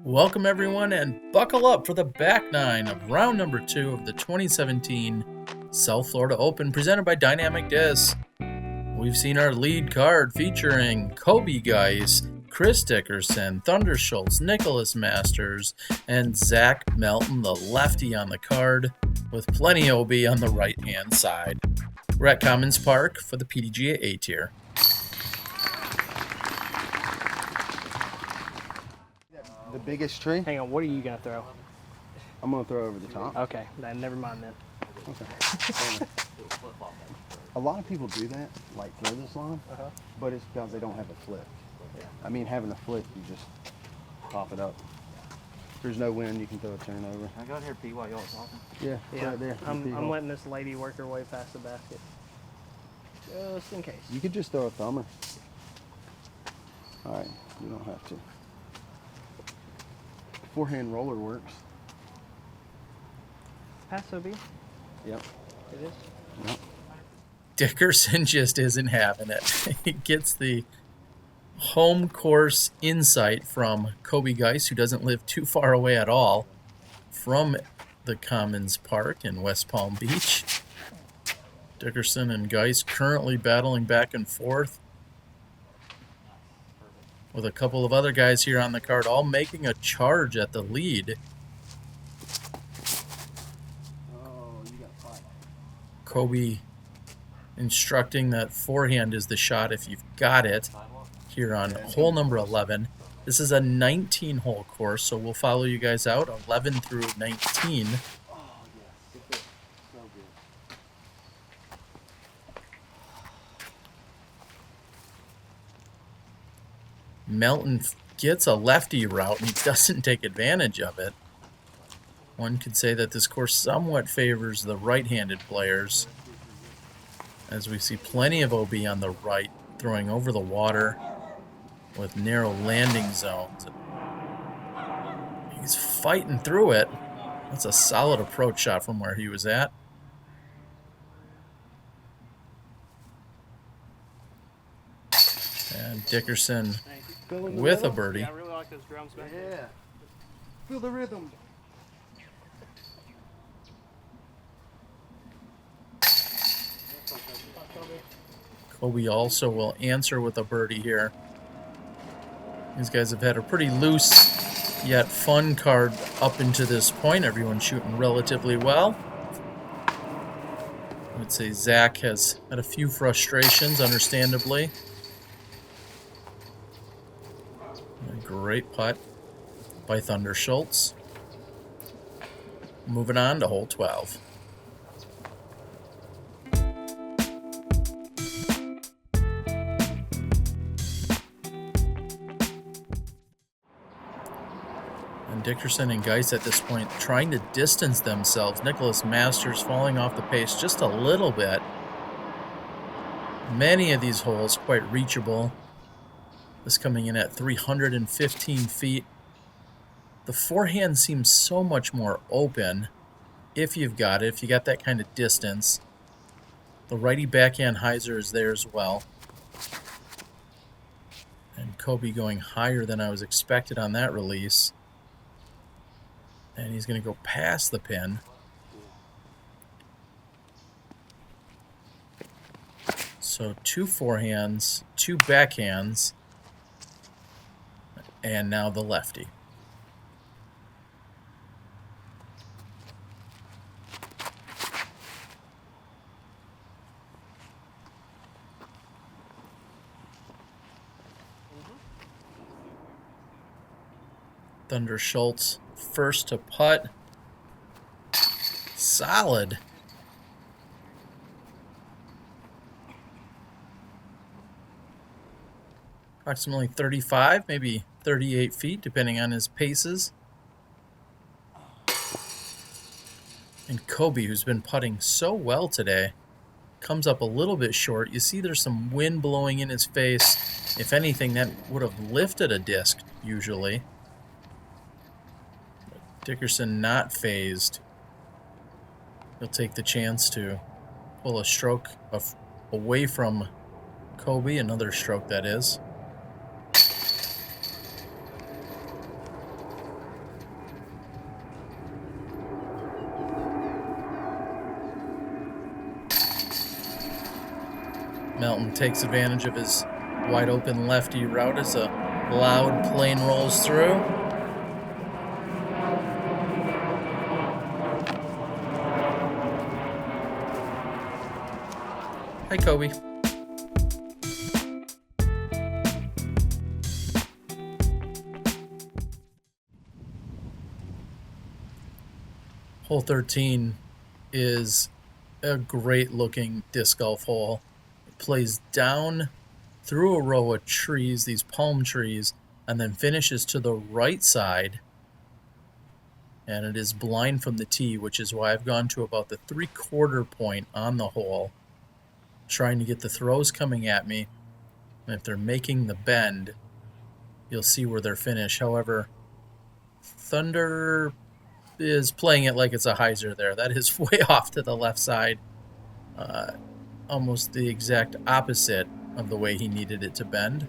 Welcome everyone and buckle up for the back nine of round number 2 of the 2017 South Florida Open presented by Dynamic Disc. We've seen our lead card featuring Coby Guice, Chris Dickerson, Thunder Schultz, Nicholas Masters, and Zach Melton, the lefty on the card, with plenty OB on the right hand side. We're at Commons Park for the PDGA A tier. The biggest tree? Hang on, what are you going to throw? I'm going to throw over the top. Okay, then never mind then. Okay. A lot of people do that, like throw this line, but it's because they don't have a flip. Yeah. I mean, having a flip, you just pop it up. There's no wind, you can throw a turn over. Can I go out here pee while y'all talking? Yeah, right there. I'm letting this lady work her way past the basket. Just in case. You could just throw a thumber. All right, you don't have to. Forehand roller works. Pass OB? Yep. It is? Yep. Dickerson just isn't having it. He gets the home course insight from Coby Guice, who doesn't live too far away at all from the Commons Park in West Palm Beach. Dickerson and Guice currently battling back and forth, with a couple of other guys here on the card all making a charge at the lead. Oh, you got five. Coby instructing that forehand is the shot if you've got it here on hole number 11. This is a 19-hole course, so we'll follow you guys out 11 through 19. Oh, yeah. Good fit. So good. Melton gets a lefty route and he doesn't take advantage of it. One could say that this course somewhat favors the right-handed players, as we see plenty of OB on the right throwing over the water with narrow landing zones. He's fighting through it. That's a solid approach shot from where he was at. And Dickerson with a birdie. I really like those drums back there. Yeah. Feel the rhythm. Coby also will answer with a birdie here. These guys have had a pretty loose yet fun card up into this point. Everyone's shooting relatively well. I would say Zach has had a few frustrations, understandably. A great putt by Thunder Schultz. Moving on to hole 12. And Dickerson and Guice at this point trying to distance themselves. Nicholas Masters falling off the pace just a little bit. Many of these holes quite reachable. This coming in at 315 feet. The forehand seems so much more open if you've got it, if you got that kind of distance. The righty backhand hyzer is there as well. And Coby going higher than I was expected on that release. And he's going to go past the pin. So 2 forehands, 2 backhands, and now the lefty. Thunder Schultz first to putt. Solid. Approximately 35, maybe 38 feet, depending on his paces. And Coby, who's been putting so well today, comes up a little bit short. You see there's some wind blowing in his face. If anything, that would have lifted a disc, usually. Dickerson not phased. He'll take the chance to pull a stroke away from Coby, another stroke that is. Melton takes advantage of his wide open lefty route as a loud plane rolls through. Hi, Coby. Hole 13 is a great looking disc golf hole. It plays down through a row of trees, these palm trees, and then finishes to the right side. And it is blind from the tee, which is why I've gone to about the 3/4 point on the hole, trying to get the throws coming at me. And if they're making the bend, you'll see where they're finished. However, Thunder is playing it like it's a hyzer there. That is way off to the left side. Almost the exact opposite of the way he needed it to bend.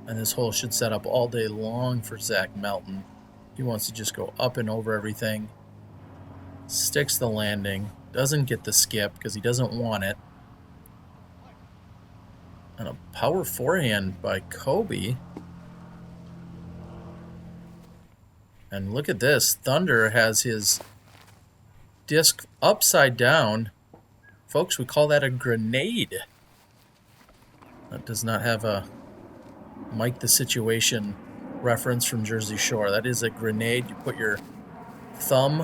And this hole should set up all day long for Zach Melton. He wants to just go up and over everything. Sticks the landing. Doesn't get the skip because he doesn't want it. And a power forehand by Coby. And look at this. Thunder has his disc upside down. Folks, we call that a grenade. That does not have a Mike the Situation reference from Jersey Shore. That is a grenade. You put your thumb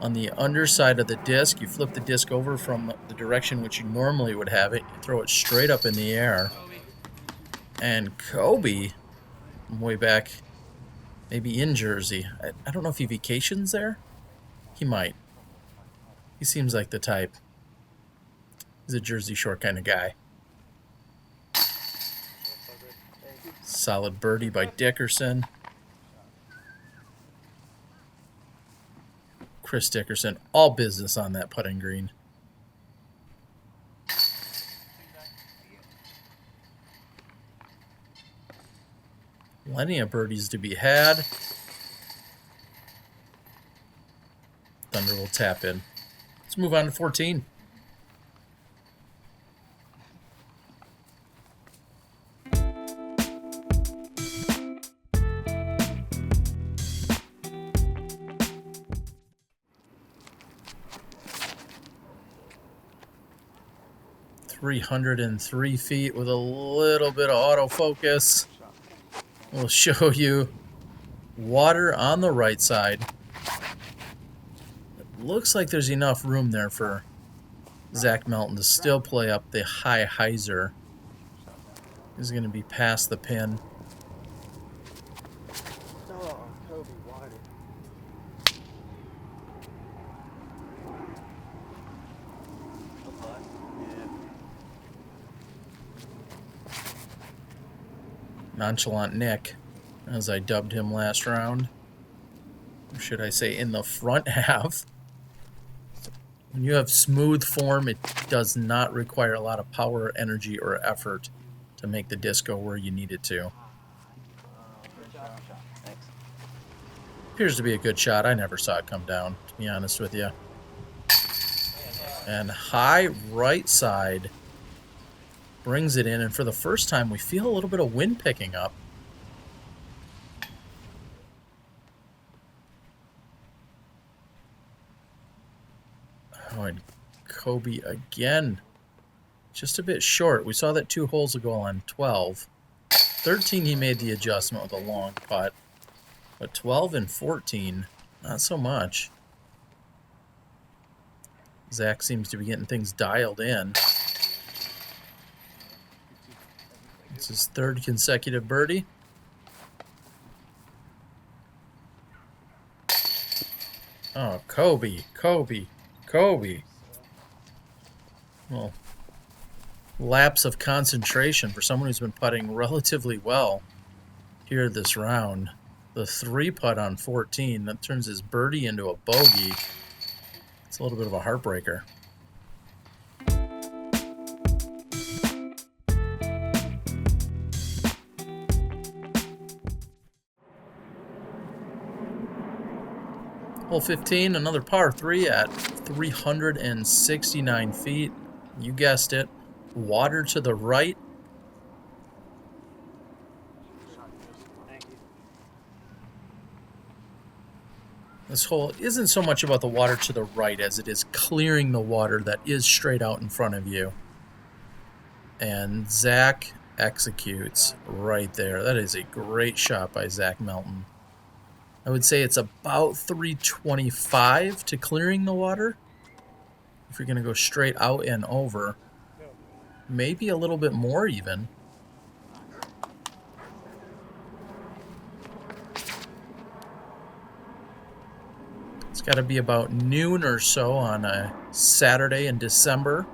on the underside of the disc. You flip the disc over from the direction which you normally would have it. You throw it straight up in the air. And Coby, way back, maybe in Jersey. I don't know if he vacations there. He might. He seems like the type. He's a Jersey Shore kind of guy. Solid birdie by Dickerson. Chris Dickerson, all business on that putting green. Plenty of birdies to be had. Thunder will tap in. Let's move on to 14. .303 feet with a little bit of autofocus. We'll show you water on the right side. It looks like there's enough room there for Zach Melton to still play up the high hyzer. He's going to be past the pin. Oh, Coby, wider. Nonchalant Nick, as I dubbed him last round. Or should I say in the front half. When you have smooth form, it does not require a lot of power, energy, or effort to make the disc go where you need it to. Appears to be a good shot. I never saw it come down, to be honest with you. And high right side brings it in, and for the first time we feel a little bit of wind picking up. Oh, and Coby again, just a bit short. We saw that 2 holes ago on 12. 13 he made the adjustment with a long putt, but 12 and 14, not so much. Zach seems to be getting things dialed in. It's his 3rd consecutive birdie. Oh, Coby. Well, lapse of concentration for someone who's been putting relatively well here this round. The 3 putt on 14, that turns his birdie into a bogey. It's a little bit of a heartbreaker. Hole 15, another par 3 at 369 feet. You guessed it. water to the right. Thank you. This hole isn't so much about the water to the right as it is clearing the water that is straight out in front of you. And Zach executes right there. That is a great shot by Zach Melton. I would say it's about 325 to clearing the water. If you're going to go straight out and over, maybe a little bit more even. It's got to be about noon or so on a Saturday in December.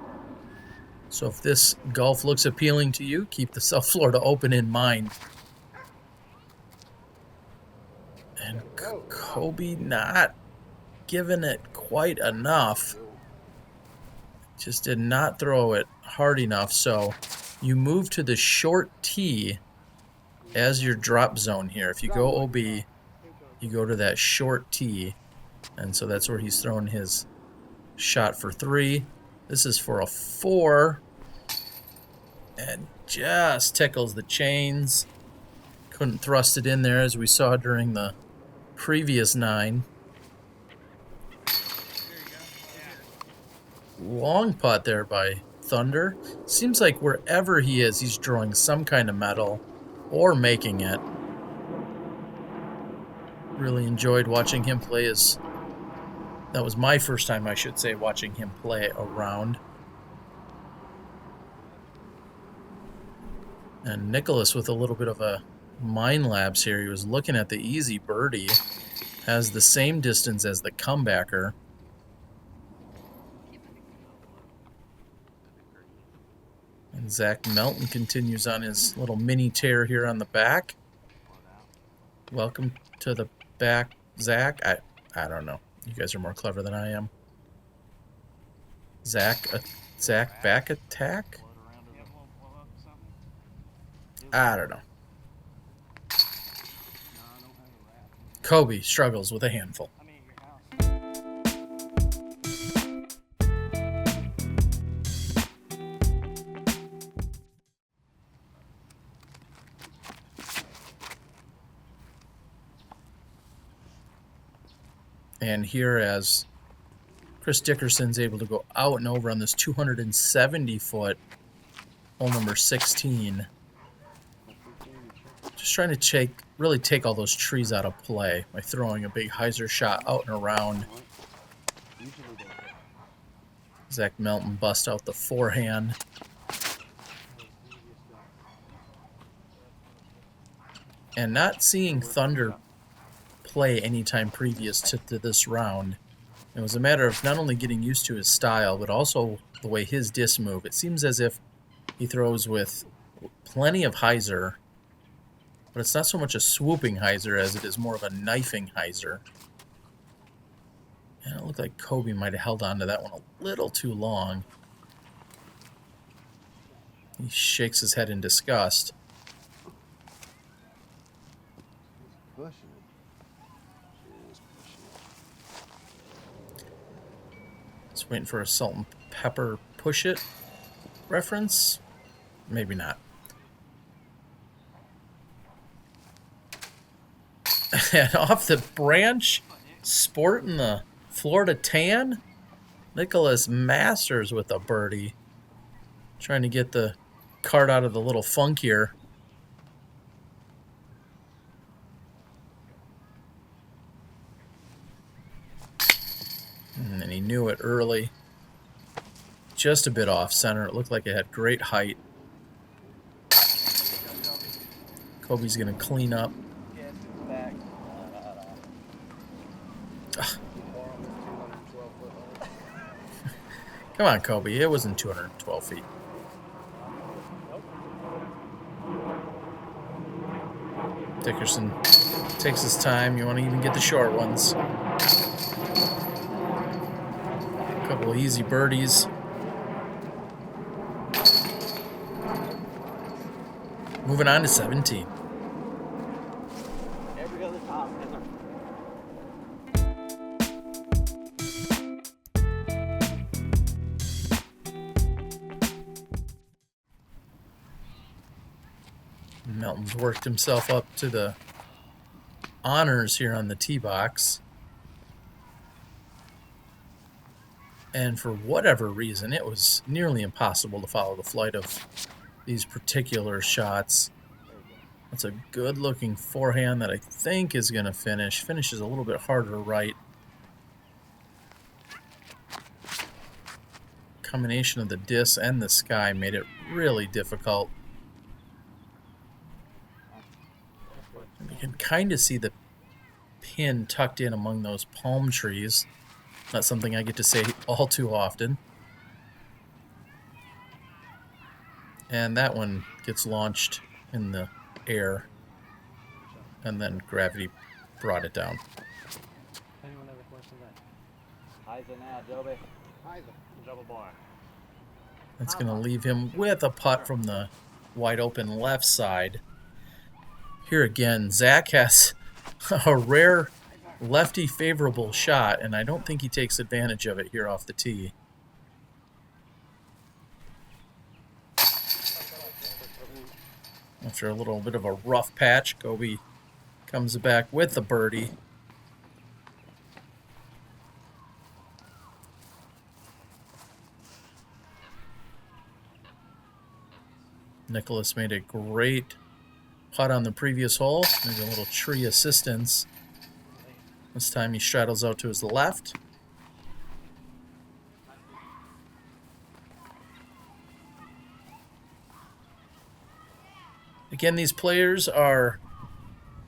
So if this golf looks appealing to you, keep the South Florida Open in mind. And Coby not giving it quite enough. Just did not throw it hard enough. So you move to the short tee as your drop zone here. If you go OB, you go to that short tee. And so that's where he's throwing his shot for 3. This is for a 4. And just tickles the chains. Couldn't thrust it in there as we saw during the previous 9. Long putt there by Thunder. Seems like wherever he is, he's drawing some kind of metal or making it. Really enjoyed watching him play his... That was my first time, I should say, watching him play around. And Nicholas with a little bit of a mind lapse here. He was looking at the easy birdie. Has the same distance as the comebacker. And Zach Melton continues on his little mini tear here on the back. Welcome to the back, Zach. I don't know. You guys are more clever than I am. Zach back attack? I don't know. Coby struggles with a handful. And here as Chris Dickerson's able to go out and over on this 270-foot hole number 16. Just trying to really take all those trees out of play by throwing a big hyzer shot out and around. Zach Melton bust out the forehand. And not seeing Thunder play anytime previous to this round. It was a matter of not only getting used to his style, but also the way his discs move. It seems as if he throws with plenty of hyzer, but it's not so much a swooping hyzer as it is more of a knifing hyzer. And it looked like Coby might have held on to that one a little too long. He shakes his head in disgust. Just waiting for a salt and pepper push it reference. Maybe not. And off the branch, sporting the Florida tan, Nicholas Masters with a birdie. Trying to get the cart out of the little funk here. And he knew it early. Just a bit off center. It looked like it had great height. Coby's going to clean up. Come on, Coby. It wasn't 212 feet. Dickerson takes his time. You want to even get the short ones. A couple of easy birdies. Moving on to 17. Melton's worked himself up to the honors here on the tee box. And for whatever reason, it was nearly impossible to follow the flight of these particular shots. That's a good-looking forehand that I think is going to finish. Finishes a little bit harder right. Combination of the disc and the sky made it really difficult. And you can kind of see the pin tucked in among those palm trees. Not something I get to say all too often. And that one gets launched in the air, and then gravity brought it down. Anyone have a question that? Heiser now, Joby. Double bar. That's going to leave him with a putt from the wide open left side. Here again, Zach has a rare lefty favorable shot, and I don't think he takes advantage of it here off the tee. After a little bit of a rough patch, Coby comes back with the birdie. Nicholas made a great putt on the previous hole. There's a little tree assistance. This time he straddles out to his left. Again, these players are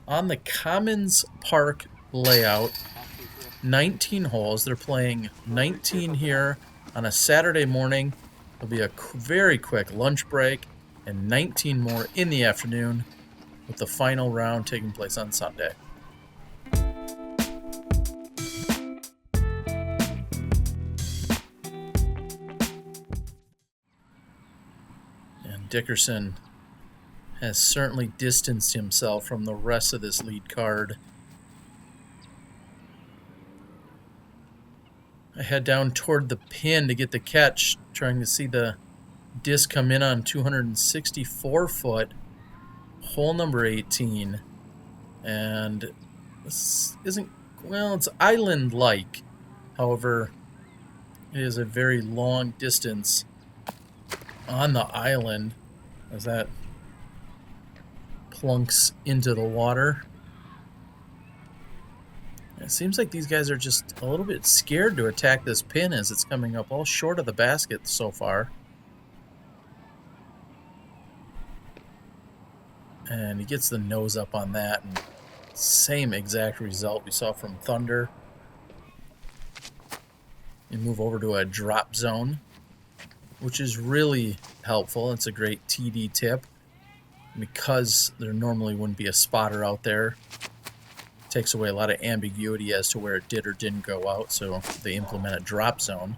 on the Commons Park layout. 19 holes. They're playing 19 here on a Saturday morning. There'll be a very quick lunch break and 19 more in the afternoon, with the final round taking place on Sunday. And Dickerson has certainly distanced himself from the rest of this lead card. I head down toward the pin to get the catch, trying to see the disc come in on 264 foot, hole number 18. And this isn't, well, it's island-like. However, it is a very long distance on the island as that plunks into the water. It seems like these guys are just a little bit scared to attack this pin as it's coming up all short of the basket so far. And he gets the nose up on that, and same exact result we saw from Thunder. You move over to a drop zone, which is really helpful. It's a great TD tip because there normally wouldn't be a spotter out there. It takes away a lot of ambiguity as to where it did or didn't go out, so they implement a drop zone.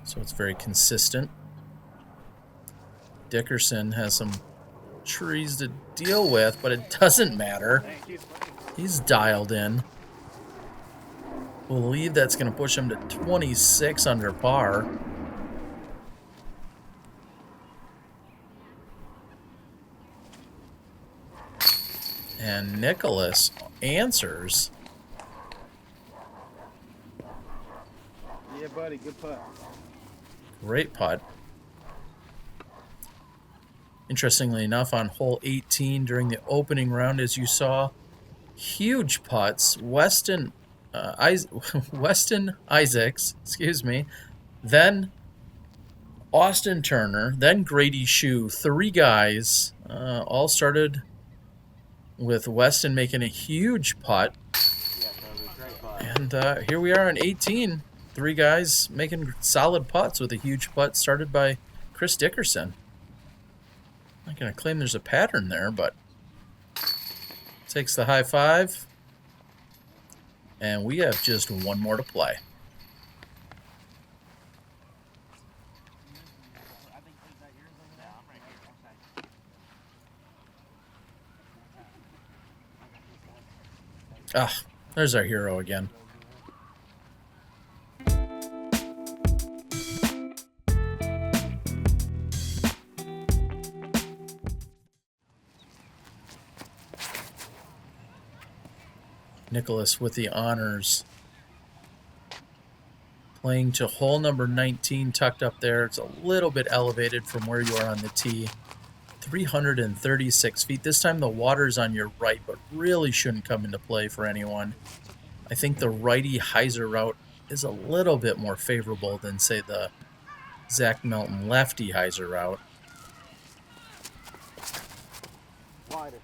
So it's very consistent. Dickerson has some trees to deal with, but it doesn't matter. He's dialed in. Believe that's going to push him to 26 under par. And Nicholas answers. Yeah, buddy, good putt. Great putt. Interestingly enough, on hole 18 during the opening round, as you saw, huge putts. Weston Isaacs, then Austin Turner, then Grady Shue. Three guys all started with Weston making a huge putt. And here we are on 18. Three guys making solid putts with a huge putt started by Chris Dickerson. I'm not going to claim there's a pattern there, but takes the high five. And we have just one more to play. Ah, there's our hero again. Nicholas with the honors. Playing to hole number 19, tucked up there. It's a little bit elevated from where you are on the tee. 336 feet. This time the water's on your right, but really shouldn't come into play for anyone. I think the righty hyzer route is a little bit more favorable than, say, the Zach Melton lefty hyzer route. Wider.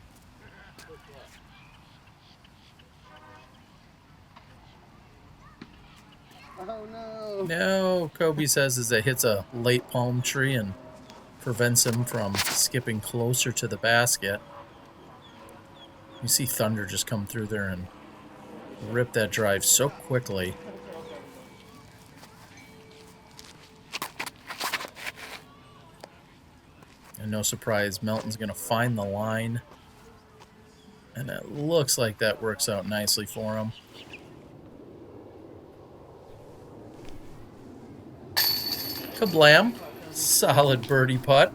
Oh no! No, Coby says as it hits a late palm tree and prevents him from skipping closer to the basket. You see Thunder just come through there and rip that drive so quickly. And no surprise, Melton's going to find the line. And it looks like that works out nicely for him. Kablam. Solid birdie putt.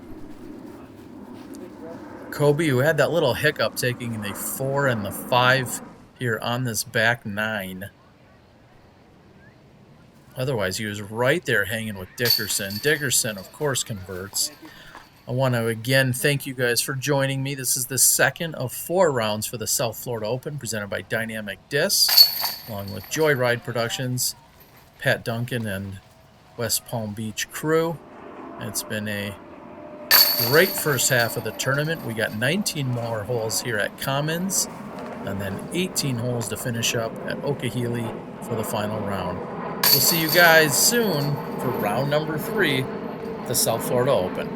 Coby, who had that little hiccup taking the 4 and the 5 here on this back 9. Otherwise, he was right there hanging with Dickerson. Dickerson, of course, converts. I want to again thank you guys for joining me. This is the second of 4 rounds for the South Florida Open presented by Dynamic Disc, along with Joyride Productions, Pat Duncan, and West Palm Beach crew. It's been a great first half of the tournament. We got 19 more holes here at Commons, and then 18 holes to finish up at Okehili for the final round. We'll see you guys soon for round number 3, the South Florida Open.